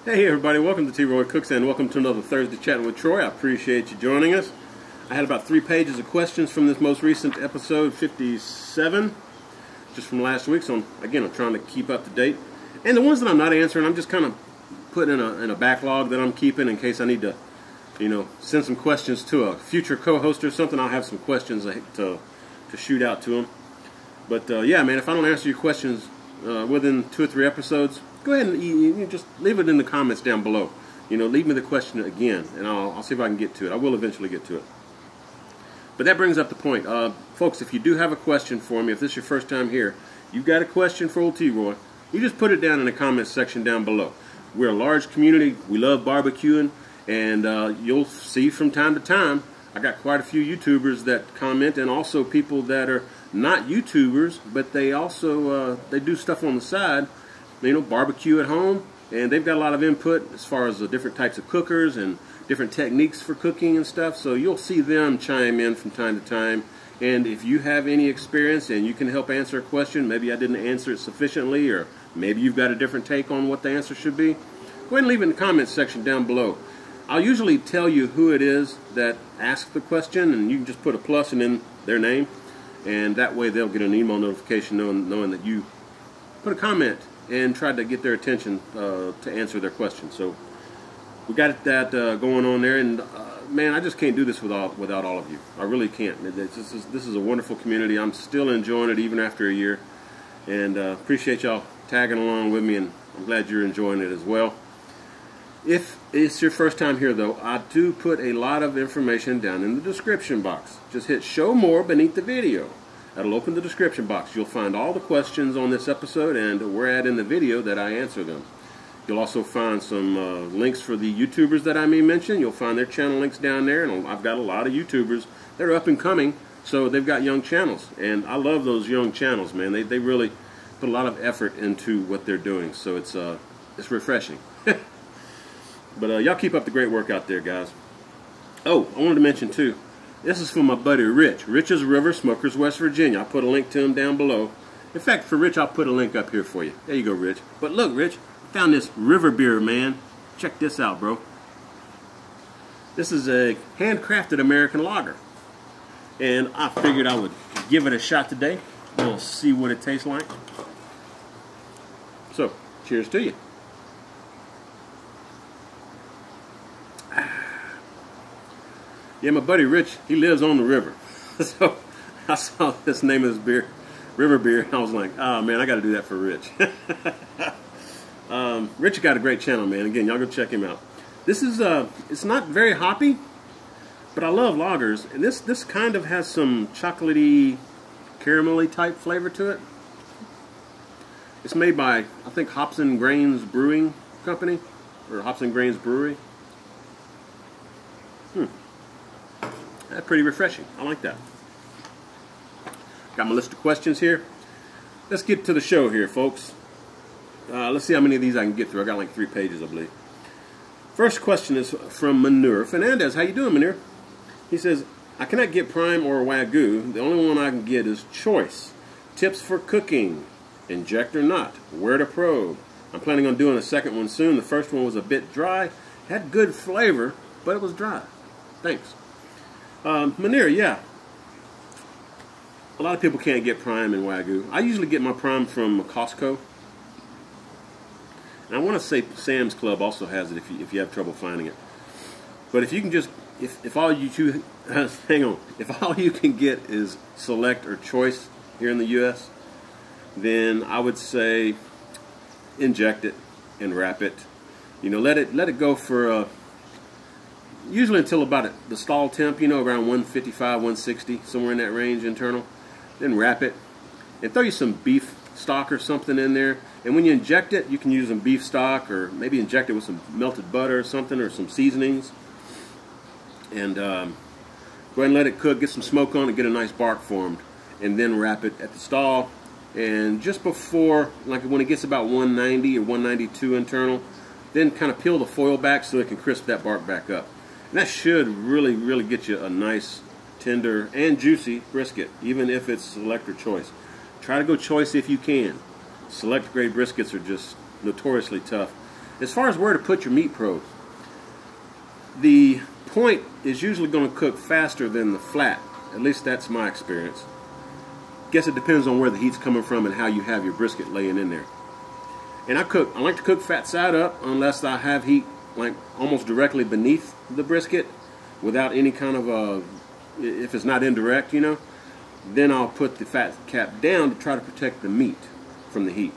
Hey everybody, welcome to T. Roy Cooks and welcome to another Thursday Chatting with Troy. I appreciate you joining us. I had about 3 pages of questions from this most recent episode 57, just from last week, so again I'm trying to keep up to date. And the ones that I'm not answering, I'm just kind of putting in a backlog that I'm keeping in case I need to, send some questions to a future co-host or something. I'll have some questions to shoot out to them. But yeah, man, if I don't answer your questions within 2 or 3 episodes, go ahead and you just leave it in the comments down below. Leave me the question again, and I'll see if I can get to it. I will eventually get to it. But that brings up the point. Folks, if you do have a question for me, if this is your first time here, you've got a question for old T-Roy, you just put it down in the comments section down below. We're a large community. We love barbecuing, and you'll see from time to time, I got quite a few YouTubers that comment, and also people that are not YouTubers, but they also they do stuff on the side, barbecue at home, and they've got a lot of input as far as the different types of cookers and different techniques for cooking and stuff, so you'll see them chime in from time to time. And if you have any experience and you can help answer a question, maybe I didn't answer it sufficiently, or maybe you've got a different take on what the answer should be, go ahead and leave it in the comments section down below. I'll usually tell you who it is that asked the question, and you can just put a plus and then their name, and that way they'll get an email notification knowing that you put a comment and tried to get their attention to answer their question. So we got that going on there, and man, I just can't do this without all of you. I really can't. This is a wonderful community. I'm still enjoying it even after a year, and appreciate y'all tagging along with me, and I'm glad you're enjoying it as well. If it's your first time here, though, I do put a lot of information down in the description box. Just hit show more beneath the video. That'll open the description box. You'll find all the questions on this episode and where at in the video that I answer them. You'll also find some links for the YouTubers that I may mention. You'll find their channel links down there, and I've got a lot of YouTubers that are up and coming, so they've got young channels, and I love those young channels, man. They really put a lot of effort into what they're doing, so it's refreshing. But y'all keep up the great work out there, guys. Oh, I wanted to mention too, this is from my buddy Rich. Rich's River Smokers, West Virginia. I'll put a link to him down below. In fact, for Rich, I'll put a link up here for you. There you go, Rich. But look, Rich, I found this river beer, man. Check this out, bro. This is a handcrafted American lager. And I figured I would give it a shot today. We'll see what it tastes like. So, cheers to you. Yeah, my buddy Rich, he lives on the river. So I saw this name of this beer, river beer, and I was like, oh man, I got to do that for Rich. Rich got a great channel, man. Again, y'all go check him out. This is, it's not very hoppy, but I love lagers. And this kind of has some chocolatey, caramelly type flavor to it. It's made by, I think, Hops and Grains Brewing Company, or Hops and Grains Brewery. That's pretty refreshing. I like that. Got my list of questions here. Let's get to the show here, folks. Let's see how many of these I can get through. I got like 3 pages, I believe. First question is from Manure Fernandez. How you doing, Manure? He says, I cannot get prime or wagyu. The only one I can get is choice. Tips for cooking. Inject or not. Where to probe. I'm planning on doing a second one soon. The first one was a bit dry. Had good flavor, but it was dry. Thanks. Manure, yeah. A lot of people can't get prime and wagyu. I usually get my prime from Costco. And I want to say Sam's Club also has it if you have trouble finding it. But if you can just, if all you choose, hang on, if all you can get is select or choice here in the U.S., then I would say inject it and wrap it. Let it go for usually until about the stall temp, around 155, 160, somewhere in that range internal. Then wrap it and throw you some beef stock or something in there. And when you inject it, you can use some beef stock, or maybe inject it with some melted butter or something, or some seasonings. And go ahead and let it cook, get some smoke on it, get a nice bark formed, and then wrap it at the stall. And just before, like when it gets about 190 or 192 internal, then kind of peel the foil back so it can crisp that bark back up. And that should really, really get you a nice, tender, and juicy brisket, even if it's select or choice. Try to go choice if you can. Select grade briskets are just notoriously tough. As far as where to put your meat probe, the point is usually going to cook faster than the flat. At least that's my experience. Guess it depends on where the heat's coming from and how you have your brisket laying in there. And I like to cook fat side up unless I have heat like almost directly beneath the brisket without any kind of if it's not indirect, you know, then I'll put the fat cap down to try to protect the meat from the heat.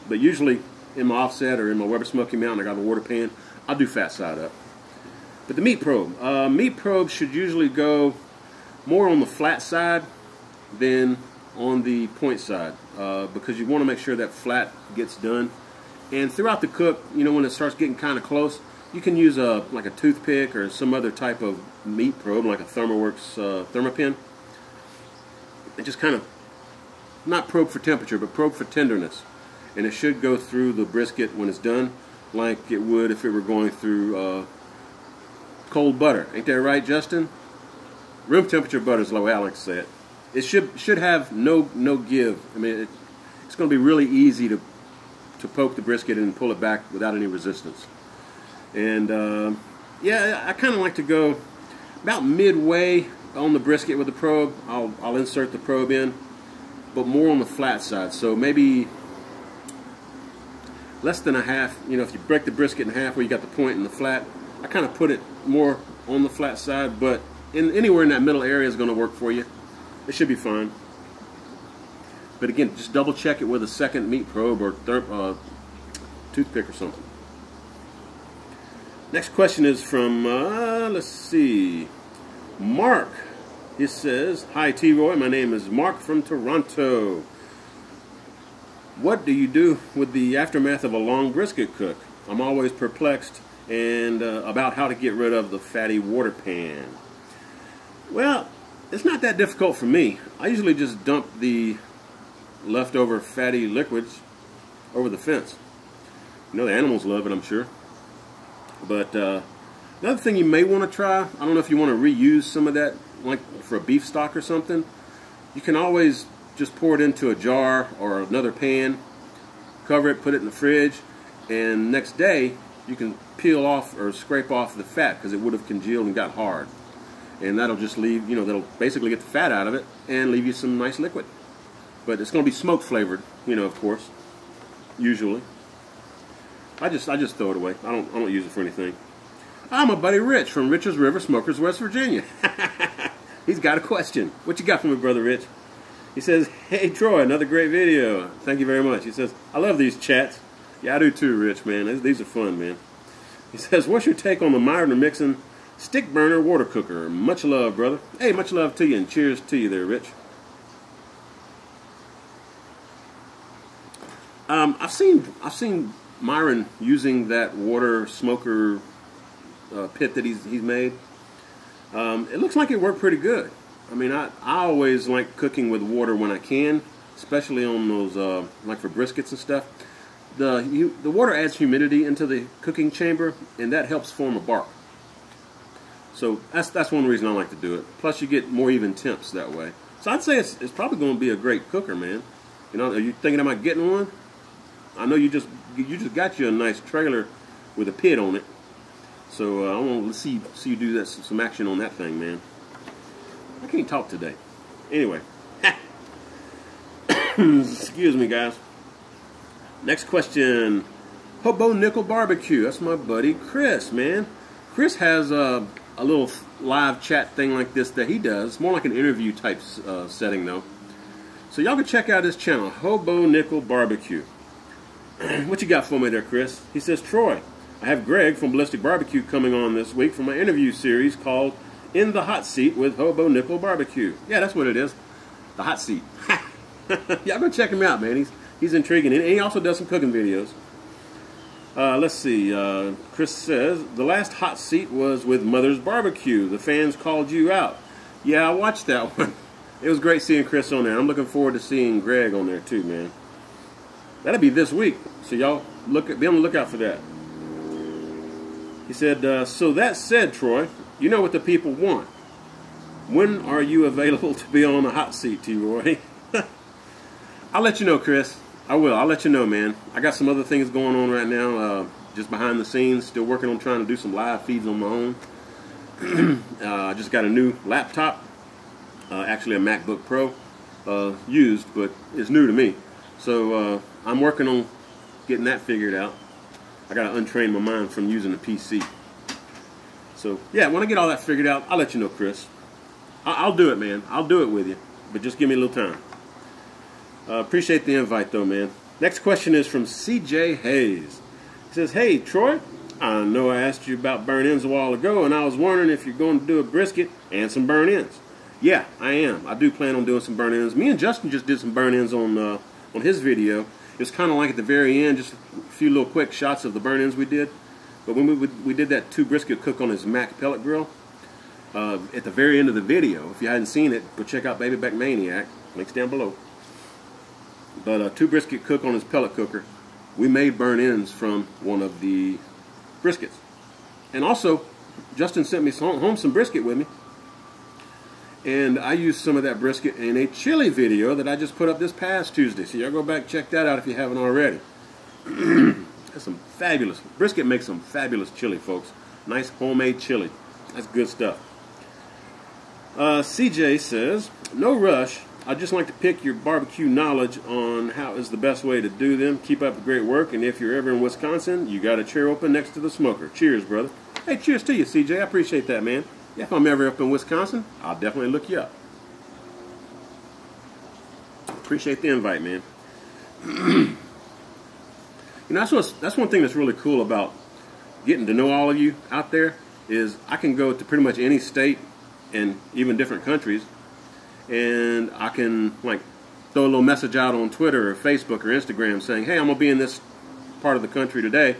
But usually in my offset or in my Weber Smoky Mountain, I got a water pan, I'll do fat side up. But the meat probe should usually go more on the flat side than on the point side because you want to make sure that flat gets done. And throughout the cook, you know, when it starts getting kind of close, you can use like a toothpick or some other type of meat probe, like a ThermoWorks Thermopin. And just kind of, not probe for temperature, but probe for tenderness. And it should go through the brisket when it's done, like it would if it were going through cold butter. Ain't that right, Justin? Room temperature butter is the way I like to say it. It should have no give. I mean, it's going to be really easy to poke the brisket and pull it back without any resistance. And yeah, I kind of like to go about midway on the brisket with the probe. I'll insert the probe in, but more on the flat side. So maybe less than a half. You know, if you break the brisket in half where you got the point and the flat, I kind of put it more on the flat side, but anywhere in that middle area is going to work for you. It should be fine. But again, just double check it with a second meat probe or toothpick or something. Next question is from, let's see, Mark. He says, "Hi T-Roy, my name is Mark from Toronto. What do you do with the aftermath of a long brisket cook? I'm always perplexed and about how to get rid of the fatty water pan." Well, it's not that difficult for me. I usually just dump the leftover fatty liquids over the fence. You know, the animals love it, I'm sure. But another thing you may want to try, I don't know if you want to reuse some of that, like for a beef stock or something. You can always just pour it into a jar or another pan, cover it, put it in the fridge, and next day you can peel off or scrape off the fat because it would have congealed and got hard. And that'll just leave, you know, that'll basically get the fat out of it and leave you some nice liquid. But it's going to be smoke flavored, you know, of course, usually. I just throw it away. I don't use it for anything. I'm a buddy Rich from Rich's River Smokers, West Virginia. He's got a question. What you got for me, brother Rich? He says, "Hey Troy, another great video. Thank you very much." He says, "I love these chats." Yeah, I do too, Rich, man. These are fun, man. He says, "What's your take on the Myron Mixon stick burner water cooker?" Much love, brother. Hey, much love to you, and cheers to you there, Rich. I've seen Myron using that water smoker pit that he's made. It looks like it worked pretty good. I mean, I always like cooking with water when I can, especially on those like for briskets and stuff. The water adds humidity into the cooking chamber, and that helps form a bark. So that's one reason I like to do it. Plus, you get more even temps that way. So I'd say it's probably going to be a great cooker, man. You know, are you thinking about getting one? I know you just got you a nice trailer with a pit on it. So I want to see you do that, some action on that thing, man. I can't talk today. Anyway, excuse me, guys. Next question. Hobo Nickel Barbecue. That's my buddy Chris, man. Chris has a little live chat thing like this that he does. It's more like an interview type setting, though. So y'all can check out his channel, Hobo Nickel Barbecue. What you got for me there, Chris? He says, "Troy, I have Greg from Ballistic Barbecue coming on this week for my interview series called In the Hot Seat with Hobo Nickel Barbecue." Yeah, that's what it is. The hot seat. Y'all go check him out, man. He's intriguing. And he also does some cooking videos. Let's see. Chris says, "The last hot seat was with Mother's Barbecue. The fans called you out." Yeah, I watched that one. It was great seeing Chris on there. I'm looking forward to seeing Greg on there too, man. That'll be this week. So y'all be on the lookout for that. He said, "So that said, Troy, you know what the people want. When are you available to be on the hot seat, T-Roy?" I'll let you know, Chris. I will. I'll let you know, man. I got some other things going on right now. just behind the scenes, still working on trying to do some live feeds on my own. I just got a new laptop, actually a MacBook Pro, used, but it's new to me. So I'm working on getting that figured out. I got to untrain my mind from using a PC. So yeah, when I get all that figured out, I'll let you know, Chris. I'll do it, man. I'll do it with you, but just give me a little time. Appreciate the invite, though, man. Next question is from CJ Hayes. He says, "Hey, Troy, I know I asked you about burn-ins a while ago, and I was wondering if you're going to do a brisket and some burn-ins." Yeah, I am. I do plan on doing some burn-ins. Me and Justin just did some burn-ins on his video. It's kind of like at the very end, just a few little quick shots of the burn-ins we did. But when we did that 2 brisket cook on his Mac pellet grill, at the very end of the video, if you hadn't seen it, go check out Baby Back Maniac. Links down below. But 2 brisket cook on his pellet cooker. We made burn-ins from one of the briskets. And also, Justin sent me home some brisket with me. And I used some of that brisket in a chili video that I just put up this past Tuesday. So y'all go back and check that out if you haven't already. That's some fabulous, brisket makes some fabulous chili, folks. Nice homemade chili. That's good stuff. CJ says, "No rush. I'd just like to pick your barbecue knowledge on how is the best way to do them. Keep up the great work, and if you're ever in Wisconsin, you got a chair open next to the smoker. Cheers, brother." Hey, cheers to you, CJ. I appreciate that, man. Yeah, if I'm ever up in Wisconsin, I'll definitely look you up. Appreciate the invite, man. You know, that's one thing that's really cool about getting to know all of you out there is I can go to pretty much any state and even different countries, and I can like throw a little message out on Twitter or Facebook or Instagram saying, "Hey, I'm gonna be in this part of the country today,"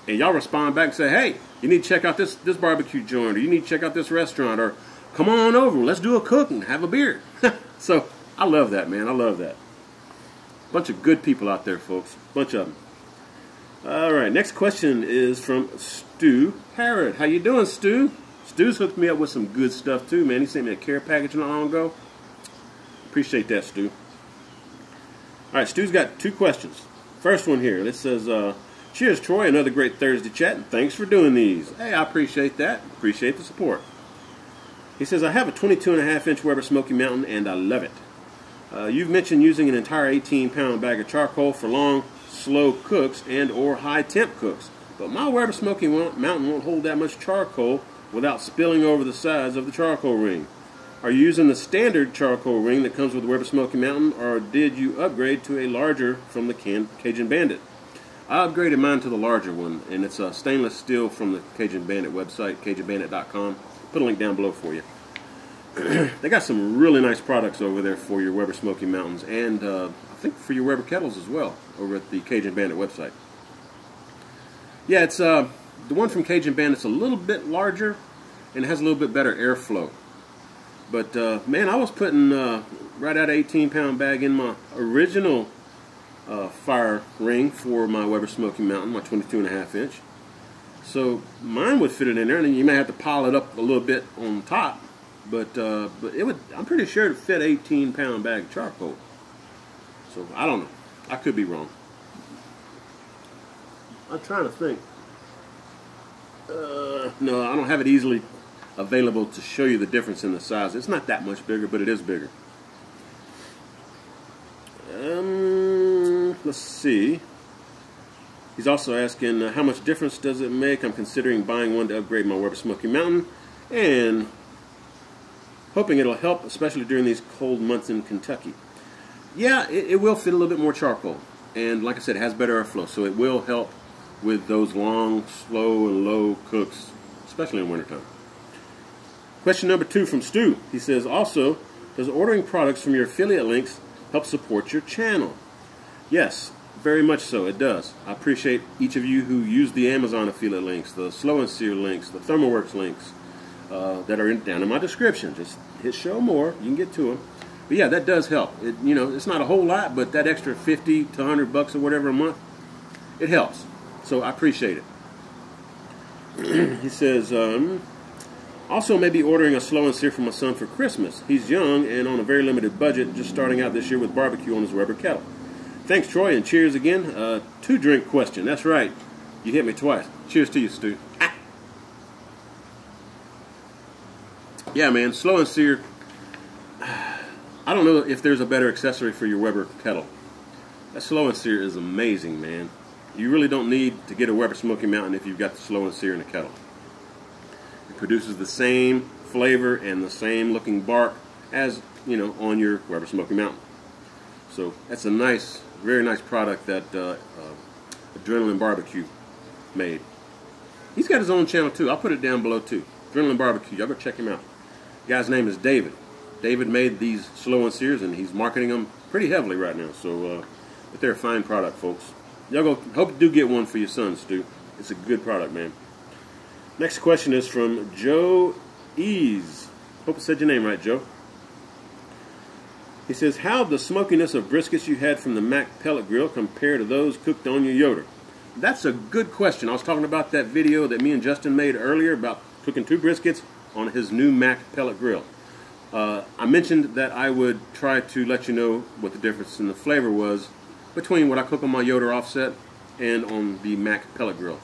and y'all respond back and say, "Hey, you need to check out this barbecue joint, or you need to check out this restaurant, or come on over, let's do a cook and have a beer." So I love that, man. I love that. Bunch of good people out there, folks. Bunch of them. All right, next question is from Stu Harrod. How you doing, Stu? Stu's hooked me up with some good stuff too, man. He sent me a care package not long ago. Appreciate that, Stu. All right, Stu's got 2 questions. First one here. This says, "Cheers, Troy. Another great Thursday chat, and thanks for doing these." Hey, I appreciate that. Appreciate the support. He says, "I have a 22.5-inch Weber Smoky Mountain, and I love it. You've mentioned using an entire 18-pound bag of charcoal for long, slow cooks and or high temp cooks, but my Weber Smoky Mountain won't hold that much charcoal without spilling over the sides of the charcoal ring. Are you using the standard charcoal ring that comes with the Weber Smoky Mountain, or did you upgrade to a larger from the Cajun Bandit?" I upgraded mine to the larger one, and it's a stainless steel from the Cajun Bandit website, cajunbandit.com. Put a link down below for you. They got some really nice products over there for your Weber Smoky Mountains, and I think for your Weber Kettles as well, over at the Cajun Bandit website. Yeah, it's the one from Cajun Bandit's a little bit larger, and it has a little bit better airflow. But man, I was putting right out an 18-pound bag in my original fire ring for my Weber Smoky Mountain, my 22.5-inch. So mine would fit it in there, and then you may have to pile it up a little bit on top. But it would. I'm pretty sure it fit 18-pound bag of charcoal. So I don't know. I could be wrong. I'm trying to think. No, I don't have it easily available to show you the difference in the size. It's not that much bigger, but it is bigger. Let's see. He's also asking how much difference does it make. I'm considering buying one to upgrade my Weber Smoky Mountain, and hoping it'll help, especially during these cold months in Kentucky. Yeah, it will fit a little bit more charcoal, and like I said, it has better airflow, so it will help with those long, slow, and low cooks, especially in wintertime. Question number 2 from Stu. He says, also, does ordering products from your affiliate links help support your channel? Yes, very much so, it does. I appreciate each of you who use the Amazon affiliate links, the Slow and Sear links, the Thermalworks links that are down in my description. Just hit show more, you can get to them. But yeah, that does help. It's not a whole lot, but that extra 50 to 100 bucks or whatever a month, it helps. So I appreciate it. He says, also maybe ordering a Slow and Sear for my son for Christmas. He's young and on a very limited budget, just starting out this year with barbecue on his Weber Kettle. Thanks, Troy, and cheers again. 2-drink question. That's right. You hit me twice. Cheers to you, Stu. Ah. Yeah, man, slow and sear. I don't know if there's a better accessory for your Weber Kettle. That slow and sear is amazing, man. You really don't need to get a Weber Smoky Mountain if you've got the slow and sear in the kettle. It produces the same flavor and the same looking bark as, you know, on your Weber Smoky Mountain. So that's a nice, very nice product that Adrenaline Barbecue made. He's got his own channel too. I'll put it down below too. Adrenaline Barbecue. Y'all better check him out. The guy's name is David. David made these slow and sears, and he's marketing them pretty heavily right now. So, but they're a fine product, folks. Y'all go. Hope you do get one for your son, Stu. It's a good product, man. Next question is from Joe Ease. Hope I said your name right, Joe. He says, how the smokiness of briskets you had from the Mac pellet grill compare to those cooked on your Yoder? That's a good question. I was talking about that video that me and Justin made earlier about cooking 2 briskets on his new Mac pellet grill. I mentioned that I would try to let you know what the difference in the flavor was between what I cook on my Yoder offset and on the Mac pellet grill.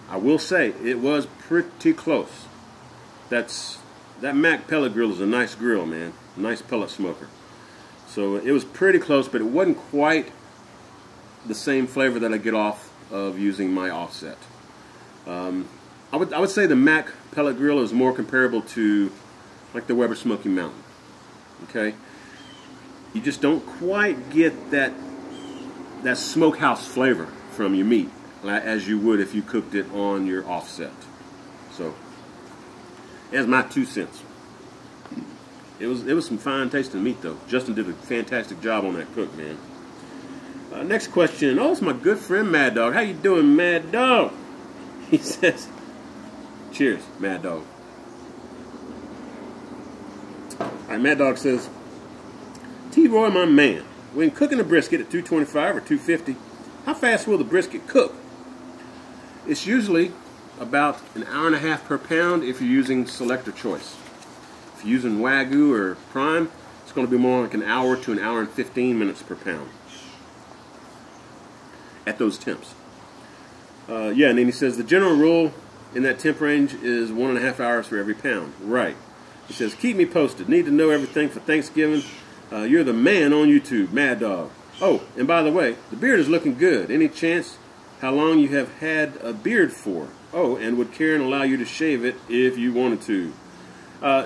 I will say it was pretty close. That Mac pellet grill is a nice grill, man. Nice pellet smoker. So it was pretty close, but it wasn't quite the same flavor that I get off of using my offset. I would say the Mac pellet grill is more comparable to like the Weber Smoky Mountain. Okay, you just don't quite get that smokehouse flavor from your meat as you would if you cooked it on your offset. So that's my 2 cents. It was some fine tasting meat though. Justin did a fantastic job on that cook, man. Next question. Oh, it's my good friend Mad Dog. How you doing, Mad Dog? He says, cheers, Mad Dog. All right, Mad Dog says, T-Roy, my man, when cooking a brisket at 225 or 250, how fast will the brisket cook? It's usually about an hour and a half per pound if you're using selector choice. If you're using wagyu or prime, it's going to be more like an hour to an hour and 15 minutes per pound at those temps. Yeah, and then he says the general rule in that temp range is 1.5 hours for every pound. Right. He says, keep me posted. Need to know everything for Thanksgiving. You're the man on YouTube, Mad Dog. Oh, and by the way, the beard is looking good. Any chance how long you have had a beard for? Oh, and would Karen allow you to shave it if you wanted to?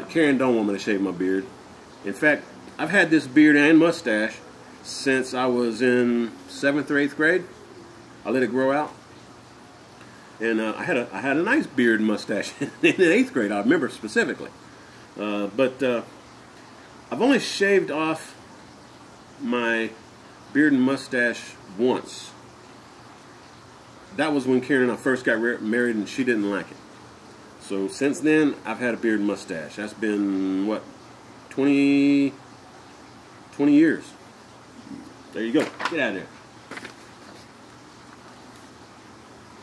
Karen don't want me to shave my beard. In fact, I've had this beard and mustache since I was in 7th or 8th grade. I let it grow out. And I had a nice beard and mustache in 8th grade, I remember specifically. But I've only shaved off my beard and mustache once. That was when Karen and I first got married and she didn't like it. So since then, I've had a beard and mustache. That's been, what, 20 years. There you go. Get out of there.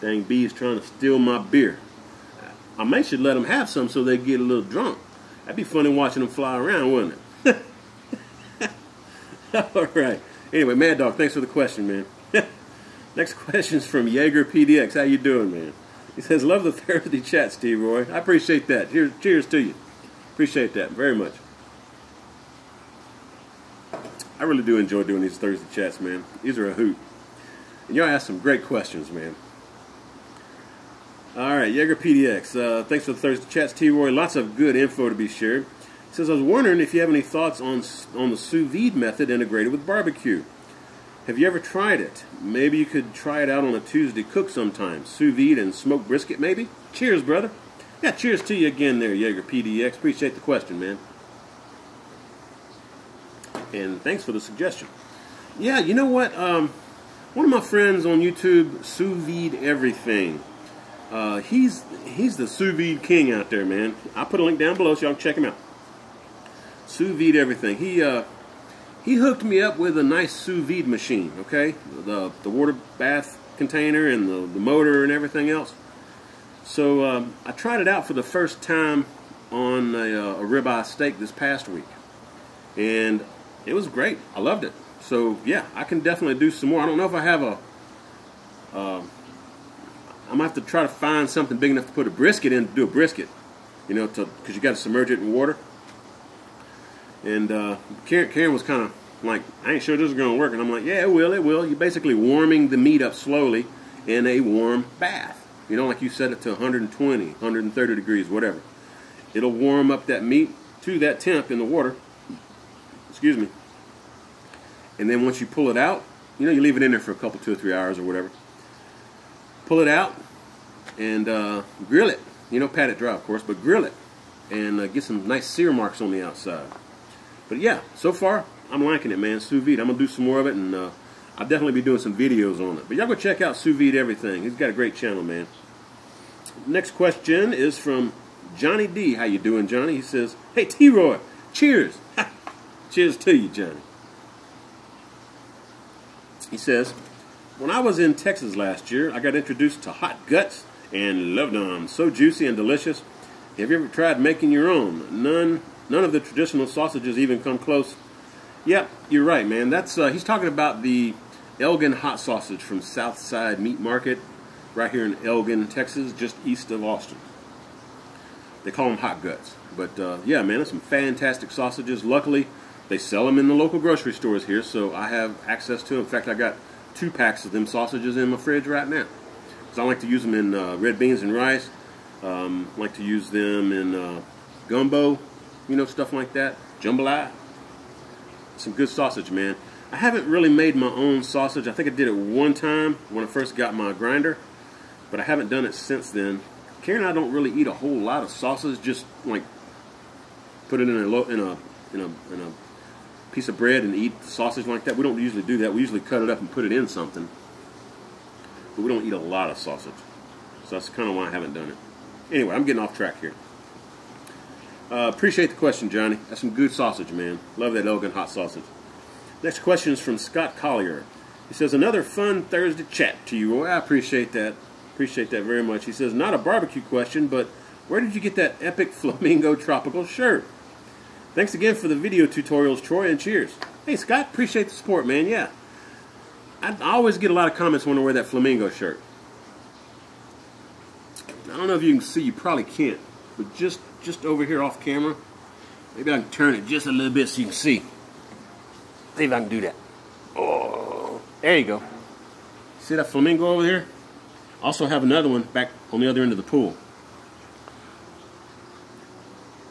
Dang bees trying to steal my beer. I may should let them have some so they get a little drunk. That'd be funny watching them fly around, wouldn't it? All right. Anyway, Mad Dog, thanks for the question, man. Next question's from Jaeger PDX. How you doing, man? He says, love the Thursday chat, Steve Roy. I appreciate that. Cheers to you. Appreciate that very much. I really do enjoy doing these Thursday chats, man. These are a hoot. And y'all ask some great questions, man. All right, Jaeger PDX. Thanks for the Thursday chats, T-Roy. Lots of good info to be shared. He says, I was wondering if you have any thoughts on the sous vide method integrated with barbecue. Have you ever tried it? Maybe you could try it out on a Tuesday cook sometime. Sous vide and smoked brisket, maybe? Cheers, brother. Yeah, cheers to you again there, Jaeger PDX. Appreciate the question, man. And thanks for the suggestion. Yeah, you know what? One of my friends on YouTube, Sous Vide Everything. He's the sous vide king out there, man. I'll put a link down below so y'all can check him out. Sous vide everything. He hooked me up with a nice sous vide machine, okay? The water bath container and the motor and everything else. So I tried it out for the first time on a ribeye steak this past week. And it was great. I loved it. So yeah, I can definitely do some more. I don't know if I have I'm gonna have to try to find something big enough to put a brisket in to do a brisket. You know, because you got to submerge it in water. And Karen was kind of like, I ain't sure this is gonna work. And I'm like, yeah, it will, it will. You're basically warming the meat up slowly in a warm bath. You know, like you set it to 120, 130 degrees, whatever. It'll warm up that meat to that temp in the water. Excuse me. And then once you pull it out, you know, you leave it in there for a couple, 2 or 3 hours or whatever. Pull it out and grill it. You know, pat it dry, of course, but grill it and get some nice sear marks on the outside. But yeah, so far I'm liking it, man. Sous vide. I'm gonna do some more of it, and I'll definitely be doing some videos on it. But y'all go check out Sous Vide Everything. He's got a great channel, man. Next question is from Johnny D. How you doing, Johnny? He says, "Hey T-Roy, cheers." Cheers to you, Johnny. He says, when I was in Texas last year, I got introduced to hot guts and loved them. So juicy and delicious. Have you ever tried making your own? None of the traditional sausages even come close. Yep, you're right, man. That's he's talking about the Elgin hot sausage from Southside Meat Market, right here in Elgin, Texas, just east of Austin. They call them hot guts. But yeah, man, it's some fantastic sausages. Luckily, they sell them in the local grocery stores here, so I have access to them. In fact, I got 2 packs of them sausages in my fridge right now. Because I like to use them in red beans and rice. Like to use them in gumbo, you know, stuff like that. Jambalaya. Some good sausage, man. I haven't really made my own sausage. I think I did it one time when I first got my grinder, but I haven't done it since then. Karen and I don't really eat a whole lot of sausage. Just like put it in a piece of bread and eat the sausage like that. We don't usually do that. We usually cut it up and put it in something. But we don't eat a lot of sausage. So that's kind of why I haven't done it. Anyway, I'm getting off track here. Appreciate the question, Johnny. That's some good sausage, man. Love that Elgin hot sausage. Next question is from Scott Collier. He says, another fun Thursday chat to you, Roy. I appreciate that. Appreciate that very much. He says, not a barbecue question, but where did you get that epic flamingo tropical shirt? Thanks again for the video tutorials, Troy, and cheers. Hey, Scott, appreciate the support, man. Yeah. I always get a lot of comments when I wear that flamingo shirt. I don't know if you can see, you probably can't, but just over here off camera, maybe I can turn it just a little bit so you can see. See if I can do that. Oh, there you go. See that flamingo over there? Also have another one back on the other end of the pool.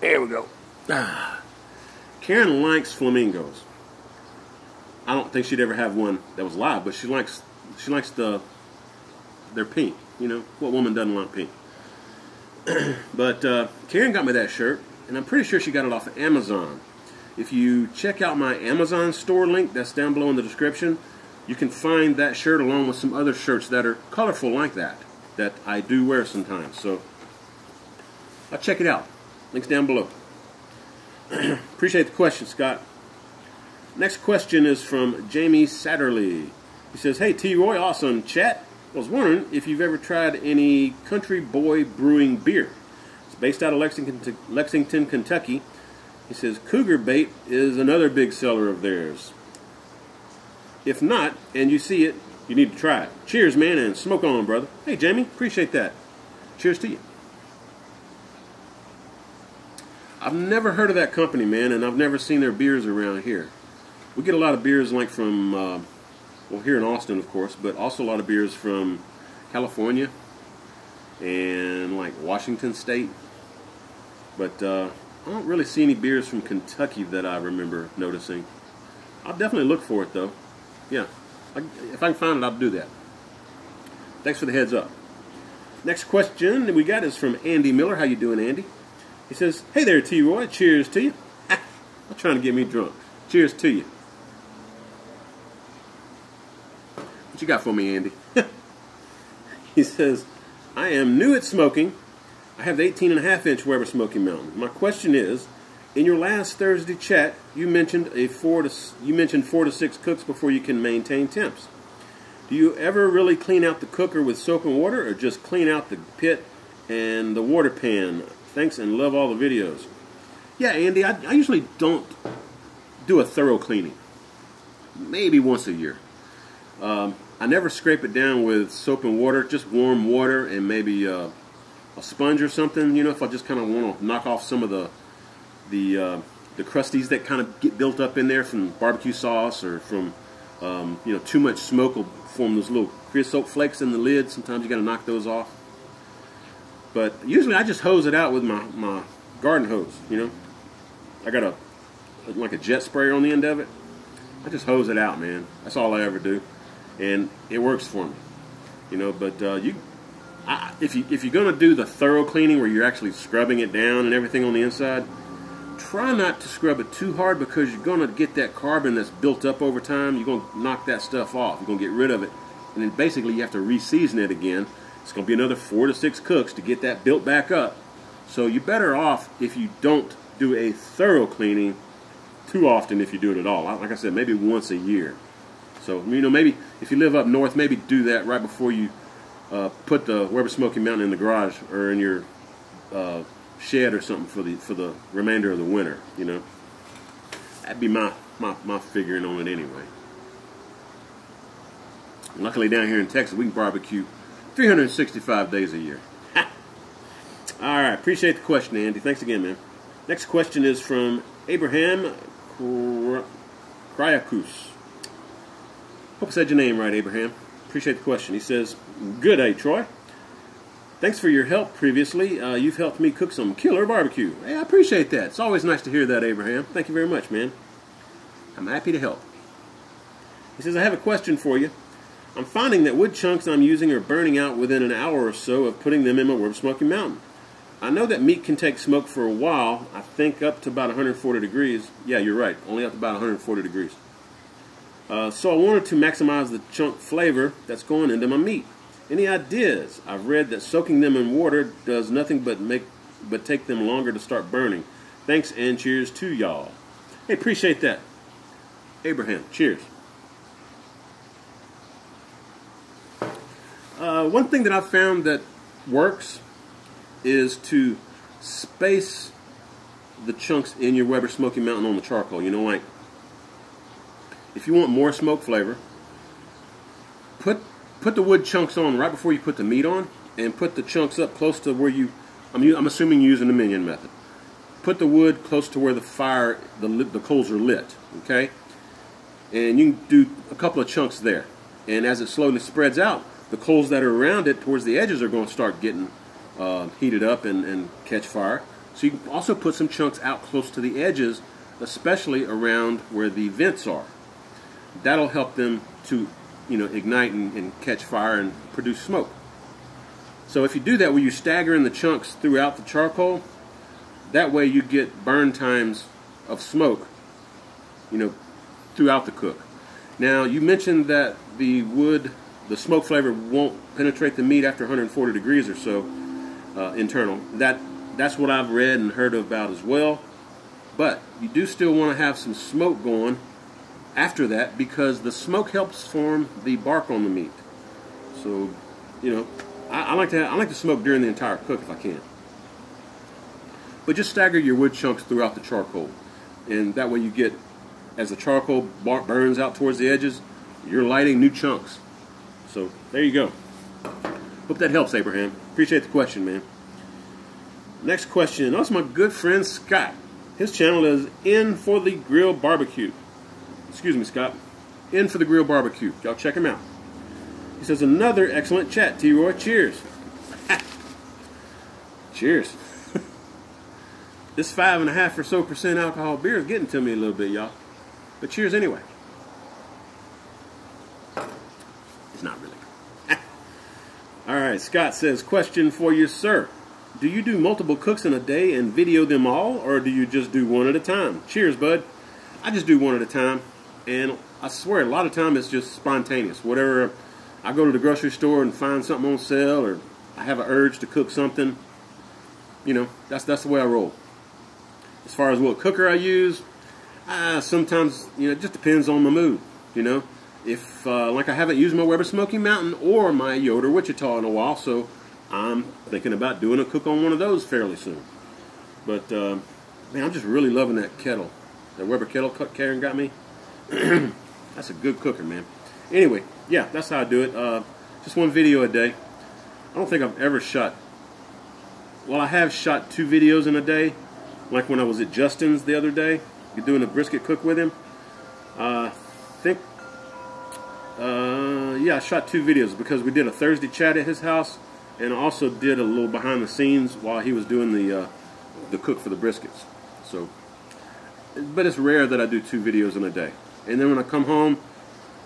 There we go. Karen likes flamingos. I don't think she'd ever have one that was live, but she likes they're pink. You know, what woman doesn't like pink? But Karen got me that shirt, and I'm pretty sure she got it off of Amazon. If you check out my Amazon store link, that's down below in the description, you can find that shirt along with some other shirts that are colorful like that I do wear sometimes. So I'll check it out. Link's down below. Appreciate the question, Scott. Next question is from Jamie Satterley. He says, hey T-Roy, awesome chat. I was wondering if you've ever tried any Country Boy Brewing beer. It's based out of Lexington, Kentucky. He says, Cougar Bait is another big seller of theirs. If not, and you see it, you need to try it. Cheers, man, and smoke on, brother. Hey, Jamie, appreciate that. Cheers to you. I've never heard of that company, man, and I've never seen their beers around here. We get a lot of beers like from, well, here in Austin, of course, but also a lot of beers from California and like Washington State. But I don't really see any beers from Kentucky that I remember noticing. I'll definitely look for it, though. Yeah, if I can find it, I'll do that. Thanks for the heads up. Next question we got is from Andy Miller. How you doing, Andy? He says, hey there, T-Roy. Cheers to you. I'm trying to get me drunk. Cheers to you. What you got for me, Andy? He says, I am new at smoking. I have the 18.5-inch Weber Smoky Mountain. My question is, in your last Thursday chat, you mentioned 4 to 6 cooks before you can maintain temps. Do you ever really clean out the cooker with soap and water, or just clean out the pit and the water pan? Thanks and love all the videos. Yeah, Andy, I usually don't do a thorough cleaning. Maybe once a year. I I never scrape it down with soap and water, just warm water and maybe a sponge or something. You know, if I just kind of want to knock off some of the crusties that kind of get built up in there from barbecue sauce or from you know, too much smoke will form those little creosote flakes in the lid. Sometimes you got to knock those off. But usually I just hose it out with my garden hose. You know, I got like a jet sprayer on the end of it. I just hose it out, man. That's all I ever do, and it works for me. You know, but if you're gonna do the thorough cleaning where you're actually scrubbing it down and everything on the inside, try not to scrub it too hard, because you're gonna get that carbon that's built up over time. You're gonna knock that stuff off. You're gonna get rid of it, and then basically you have to re-season it again. It's gonna be another 4 to 6 cooks to get that built back up. So you're better off if you don't do a thorough cleaning too often, if you do it at all. Like I said, maybe once a year. So, you know, maybe if you live up north, maybe do that right before you put the Weber Smoky Mountain in the garage or in your shed or something for the remainder of the winter. You know, that'd be my figuring on it anyway. Luckily, down here in Texas, we can barbecue 365 days a year. Ha! All right, appreciate the question, Andy. Thanks again, man. Next question is from Abraham Kryakus. Hope I said your name right, Abraham. Appreciate the question. He says, "Good day, Troy. Thanks for your help previously. You've helped me cook some killer barbecue." Hey, I appreciate that. It's always nice to hear that, Abraham. Thank you very much, man. I'm happy to help. He says, "I have a question for you. I'm finding that wood chunks I'm using are burning out within an hour or so of putting them in my Weber Smoky Mountain. I know that meat can take smoke for a while, I think up to about 140 degrees. Yeah, you're right, only up to about 140 degrees. So I wanted to maximize the chunk flavor that's going into my meat. Any ideas? I've read that soaking them in water does nothing but take them longer to start burning. Thanks and cheers to y'all." Hey, appreciate that, Abraham. Cheers. One thing that I've found that works is to space the chunks in your Weber Smoky Mountain on the charcoal. You know, like if you want more smoke flavor, put the wood chunks on right before you put the meat on, and put the chunks up close to where I'm assuming you're using the minion method. Put the wood close to where the coals are lit, okay? And you can do a couple of chunks there. And as it slowly spreads out, the coals that are around it towards the edges are going to start getting heated up and catch fire. So you can also put some chunks out close to the edges, especially around where the vents are. That'll help them to, you know, ignite and catch fire and produce smoke. So if you do that where you're staggering the chunks throughout the charcoal, that way you get burn times of smoke, you know, throughout the cook. Now, you mentioned that the smoke flavor won't penetrate the meat after 140 degrees or so internal. That's what I've read and heard about as well. But you do still want to have some smoke going after that, because the smoke helps form the bark on the meat. So, you know, I like to smoke during the entire cook if I can. But just stagger your wood chunks throughout the charcoal, and that way you get, as the charcoal burns out towards the edges, you're lighting new chunks. So there you go. Hope that helps, Abraham. Appreciate the question, man. Next question. That's my good friend Scott. His channel is In for the Grill Barbecue. Excuse me, Scott. In for the Grill Barbecue. Y'all check him out. He says, "Another excellent chat, T-Roy. Cheers." Cheers. This 5.5% or so alcohol beer is getting to me a little bit, y'all. But cheers anyway. It's not really. All right, Scott says, "Question for you, sir. Do you do multiple cooks in a day and video them all, or do you just do one at a time?" Cheers, bud. I just do one at a time. And I swear, a lot of time it's just spontaneous. Whatever, I go to the grocery store and find something on sale, or I have an urge to cook something. You know, that's the way I roll. As far as what cooker I use, sometimes, you know, it just depends on my mood. You know, if like I haven't used my Weber Smoky Mountain or my Yoder Wichita in a while, so I'm thinking about doing a cook on one of those fairly soon. But man, I'm just really loving that kettle. That Weber Kettle Karen got me. That's a good cooker, man. Anyway, yeah, that's how I do it. Just one video a day. I don't think I've ever shot, well, I have shot 2 videos in a day, like when I was at Justin's the other day, doing a brisket cook with him. Yeah, I shot 2 videos because we did a Thursday chat at his house, and I also did a little behind the scenes while he was doing the cook for the briskets. So, but it's rare that I do 2 videos in a day. And then when I come home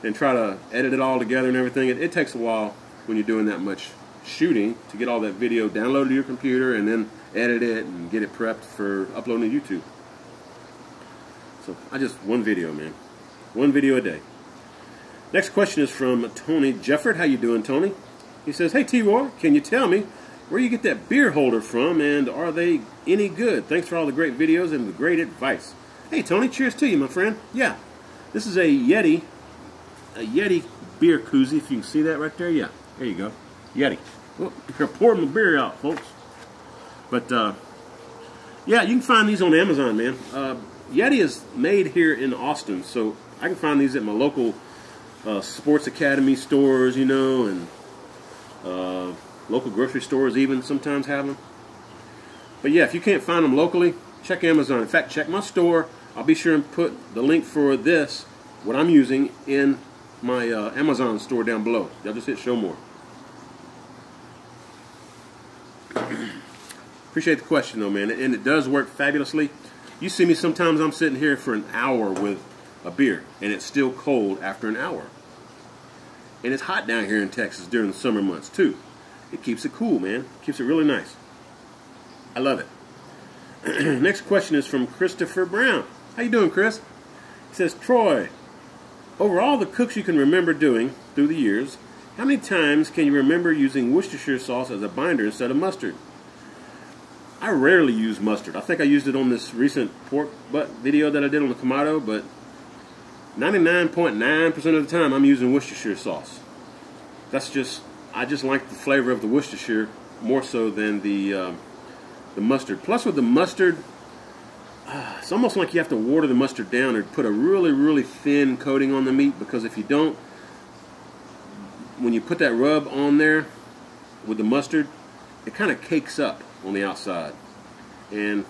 and try to edit it all together and everything, it takes a while when you're doing that much shooting to get all that video downloaded to your computer and then edit it and get it prepped for uploading to YouTube. So I just, one video, man. One video a day. Next question is from Tony Jefford. How you doing, Tony? He says, hey T-Roy, can you tell me where you get that beer holder from, and are they any good? Thanks for all the great videos and the great advice. Hey Tony, cheers to you, my friend. Yeah, this is a Yeti beer koozie, if you can see that right there. Yeah, there you go. Yeti. Oh, you're pouring the beer out, folks. But, yeah, you can find these on Amazon, man. Yeti is made here in Austin, so I can find these at my local sports academy stores, you know, and local grocery stores even sometimes have them. But yeah, if you can't find them locally, check Amazon. In fact, check my store. I'll be sure and put the link for this, what I'm using, in my Amazon store down below. Y'all just hit show more. Appreciate the question though, man, and it does work fabulously. You see me sometimes, I'm sitting here for an hour with a beer, and it's still cold after an hour. And it's hot down here in Texas during the summer months too. It keeps it cool, man. Keeps it really nice. I love it. Next question is from Christopher Brown. How you doing, Chris? He says, Troy, over all the cooks you can remember doing through the years, how many times can you remember using Worcestershire sauce as a binder instead of mustard? I rarely use mustard. I think I used it on this recent pork butt video that I did on the Kamado, but 99.9% of the time I'm using Worcestershire sauce. That's just, I just like the flavor of the Worcestershire more so than the mustard. Plus with the mustard, it's almost like you have to water the mustard down or put a really, really thin coating on the meat, because if you don't, when you put that rub on there with the mustard, it kind of cakes up on the outside. And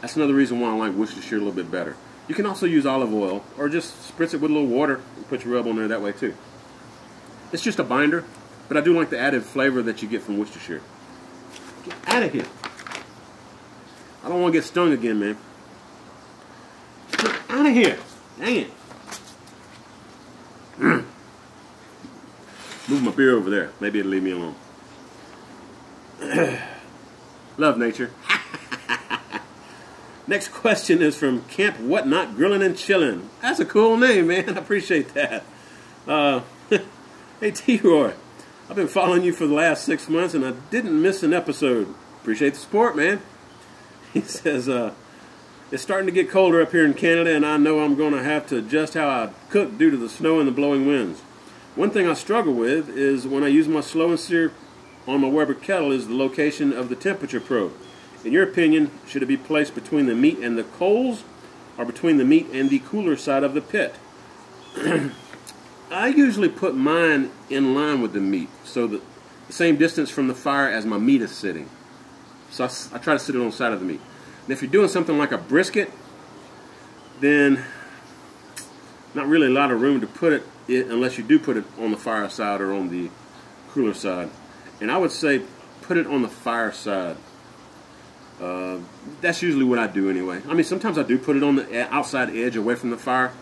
that's another reason why I like Worcestershire a little bit better. You can also use olive oil or just spritz it with a little water and put your rub on there that way too. It's just a binder, but I do like the added flavor that you get from Worcestershire. Get out of here. I don't want to get stung again, man. Get out of here. Dang it. Move my beer over there. Maybe it'll leave me alone. Love nature. Next question is from Camp Whatnot Grilling and Chilling. That's a cool name, man. I appreciate that. Hey T-Roy, I've been following you for the last 6 months and I didn't miss an episode. Appreciate the support, man. He says, it's starting to get colder up here in Canada, and I know I'm going to have to adjust how I cook due to the snow and the blowing winds. One thing I struggle with is when I use my slow and sear on my Weber Kettle is the location of the temperature probe. In your opinion, should it be placed between the meat and the coals, or between the meat and the cooler side of the pit? I usually put mine in line with the meat, so that the same distance from the fire as my meat is sitting. So I try to sit it on the side of the meat. And if you're doing something like a brisket, then not really a lot of room to put it unless you do put it on the fire side or on the cooler side. And I would say put it on the fire side. That's usually what I do anyway. I mean, sometimes I do put it on the outside edge away from the fire.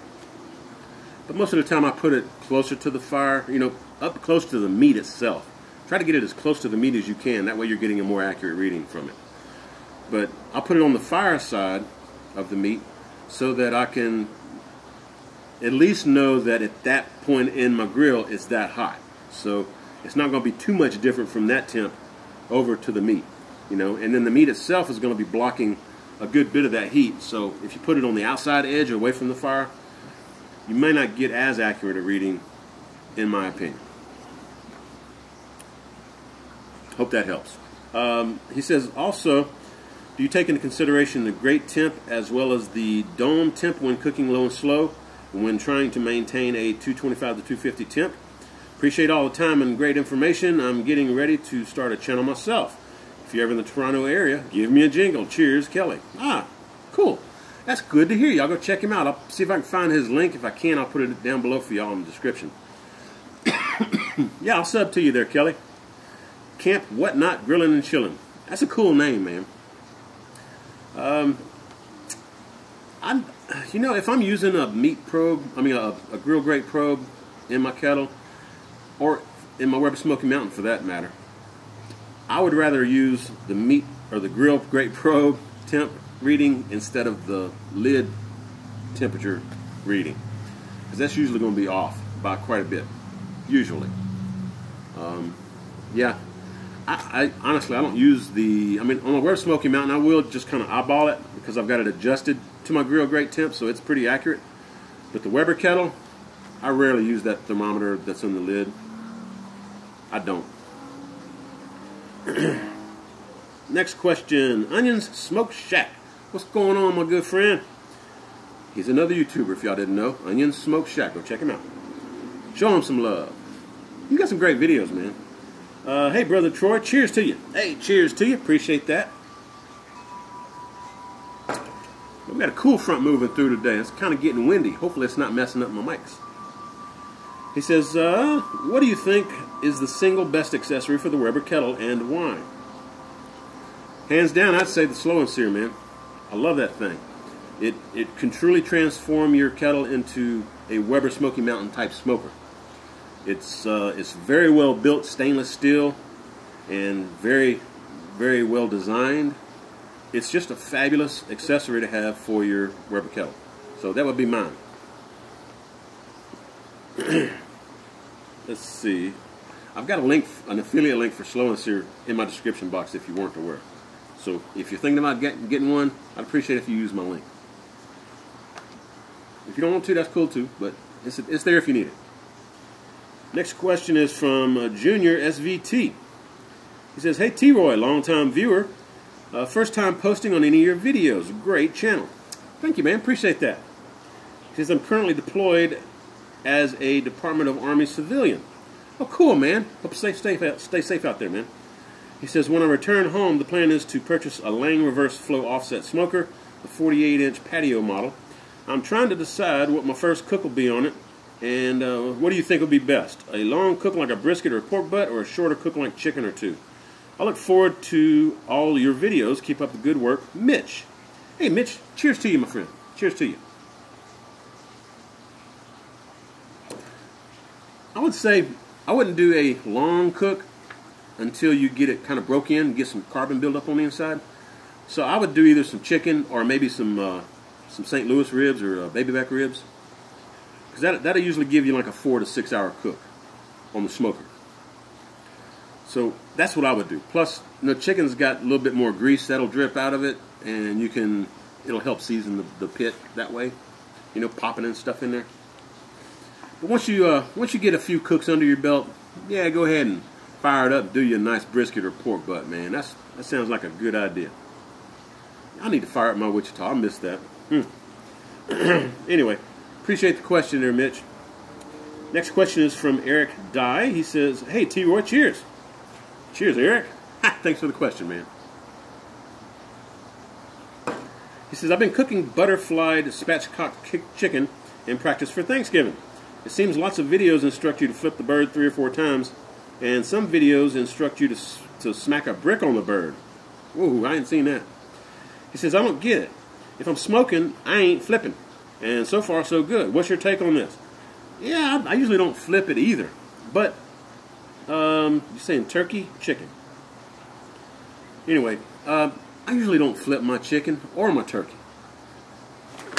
But most of the time I put it closer to the fire, you know, up close to the meat itself. Try to get it as close to the meat as you can. That way you're getting a more accurate reading from it. But I'll put it on the fire side of the meat so that I can at least know that at that point in my grill it's that hot. So it's not going to be too much different from that temp over to the meat, you know. And then the meat itself is going to be blocking a good bit of that heat. So if you put it on the outside edge away from the fire, you may not get as accurate a reading, in my opinion. Hope that helps. He says also, do you take into consideration the grate temp as well as the dome temp when cooking low and slow? when trying to maintain a 225 to 250 temp. Appreciate all the time and great information. I'm getting ready to start a channel myself. If you're ever in the Toronto area, give me a jingle. Cheers, Kelly. Ah, cool. That's good to hear. Y'all go check him out. I'll see if I can find his link. If I can, I'll put it down below for y'all in the description. Yeah, I'll sub to you there, Kelly. Camp Whatnot Grilling and Chilling. That's a cool name, man. You know, if I'm using a meat probe, a grill grate probe in my kettle, or in my Weber Smoky Mountain for that matter, I would rather use the meat or the grill grate probe temp reading instead of the lid temperature reading, because that's usually going to be off by quite a bit, usually. Yeah, I honestly, I don't use the, on my Weber Smoky Mountain, I will just kind of eyeball it because I've got it adjusted to my grill grate temp, so it's pretty accurate. But the Weber Kettle, I rarely use that thermometer that's in the lid. I don't. Next question. Onions Smoke Shack. What's going on, my good friend? He's another YouTuber, if y'all didn't know. Onions Smoke Shack. Go check him out. Show him some love. You got some great videos, man. Hey, Brother Troy. Cheers to you. Hey, cheers to you. Appreciate that. We got a cool front moving through today. It's kind of getting windy. Hopefully it's not messing up my mics. He says, what do you think is the single best accessory for the Weber Kettle and why? Hands down, I'd say the slow and sear, man. I love that thing. It can truly transform your kettle into a Weber Smoky Mountain type smoker. It's very well built, stainless steel, and very, very well designed. It's just a fabulous accessory to have for your Weber Kettle. So that would be mine. Let's see. I've got an affiliate link for Slow and Sear in my description box if you weren't aware. So if you're thinking about getting one, I'd appreciate it if you use my link. If you don't want to, that's cool too, but it's there if you need it. Next question is from Junior SVT. He says, hey T-Roy, long-time viewer. First time posting on any of your videos. Great channel. Thank you, man. Appreciate that. He says, I'm currently deployed as a Department of Army civilian. Oh, cool, man. Hope you stay safe out there, man. He says, when I return home, the plan is to purchase a Lang reverse flow offset smoker, the 48-inch patio model. I'm trying to decide what my first cook will be on it, and what do you think will be best? A long cook like a brisket or a pork butt, or a shorter cook like chicken or two? I look forward to all your videos. Keep up the good work. Mitch. Hey, Mitch. Cheers to you, my friend. Cheers to you. I would say I wouldn't do a long cook until you get it kind of broke in, get some carbon buildup on the inside. So I would do either some chicken or maybe some St. Louis ribs or baby back ribs, because that'll usually give you like a 4 to 6 hour cook on the smoker. So that's what I would do. Plus, chicken's got a little bit more grease that'll drip out of it, and it'll help season the pit that way. Popping and stuff in there. But once you get a few cooks under your belt, yeah, go ahead and fire it up and do you a nice brisket or pork butt, man. That sounds like a good idea. I need to fire up my Wichita. I missed that. Anyway, appreciate the question there, Mitch. Next question is from Eric Dye. He says, hey, T-Roy, cheers. Cheers, Eric. Thanks for the question, man. He says, I've been cooking butterflied spatchcocked chicken in practice for Thanksgiving. It seems lots of videos instruct you to flip the bird 3 or 4 times, and some videos instruct you to smack a brick on the bird. Ooh, I ain't seen that. He says, I don't get it. If I'm smoking, I ain't flipping. And so far, so good. What's your take on this? Yeah, I usually don't flip it either. But, you're saying turkey, chicken. Anyway, I usually don't flip my chicken or my turkey.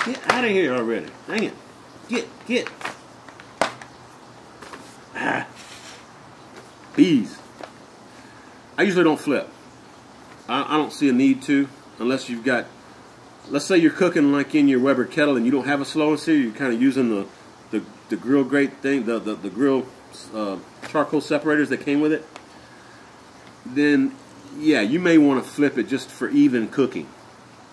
Get out of here already. Dang it. Get. Bees. I usually don't flip. I don't see a need to, unless you've got, let's say you're cooking like in your Weber Kettle and you don't have a slow and sear, you're kind of using the grill grate thing, the grill charcoal separators that came with it, then yeah, you may want to flip it just for even cooking.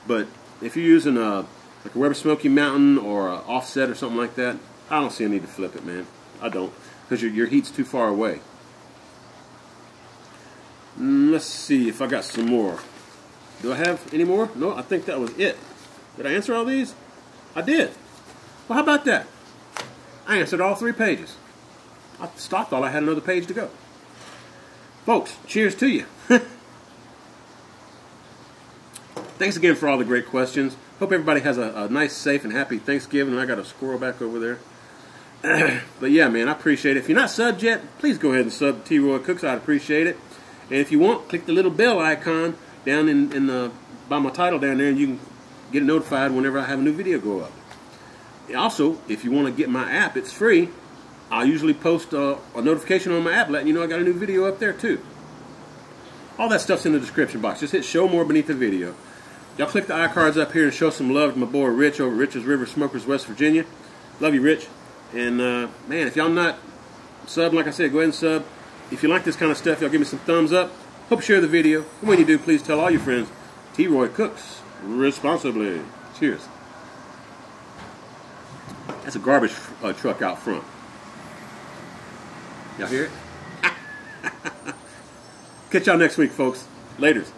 But if you're using a like a Weber Smoky Mountain or a offset or something like that, I don't see a need to flip it, man. I don't, because your heat's too far away. Let's see if I got some more. Do I have any more? No, I think that was it. Did I answer all these? I did. Well, how about that? I answered all 3 pages. I stopped all I had another page to go. Folks, cheers to you. Thanks again for all the great questions. Hope everybody has a nice, safe, and happy Thanksgiving. I got a squirrel back over there. But yeah, man, I appreciate it. If you're not subbed yet, please go ahead and sub T. Roy Cooks. I'd appreciate it. And if you want, click the little bell icon down in the by my title down there, and you can get notified whenever I have a new video go up. Also, if you want to get my app, it's free. I'll usually post a notification on my app letting you know I got a new video up there too. All that stuff's in the description box. Just hit show more beneath the video. Y'all click the iCards up here and show some love to my boy Rich over at Rich's River Smokers, West Virginia. Love you, Rich. And man, if y'all not subbed, like I said, go ahead and sub. If you like this kind of stuff, y'all give me some thumbs up. Hope you share the video. And when you do, please tell all your friends. T. Roy Cooks responsibly. Cheers. That's a garbage truck out front. Y'all hear it? Catch y'all next week, folks. Laters.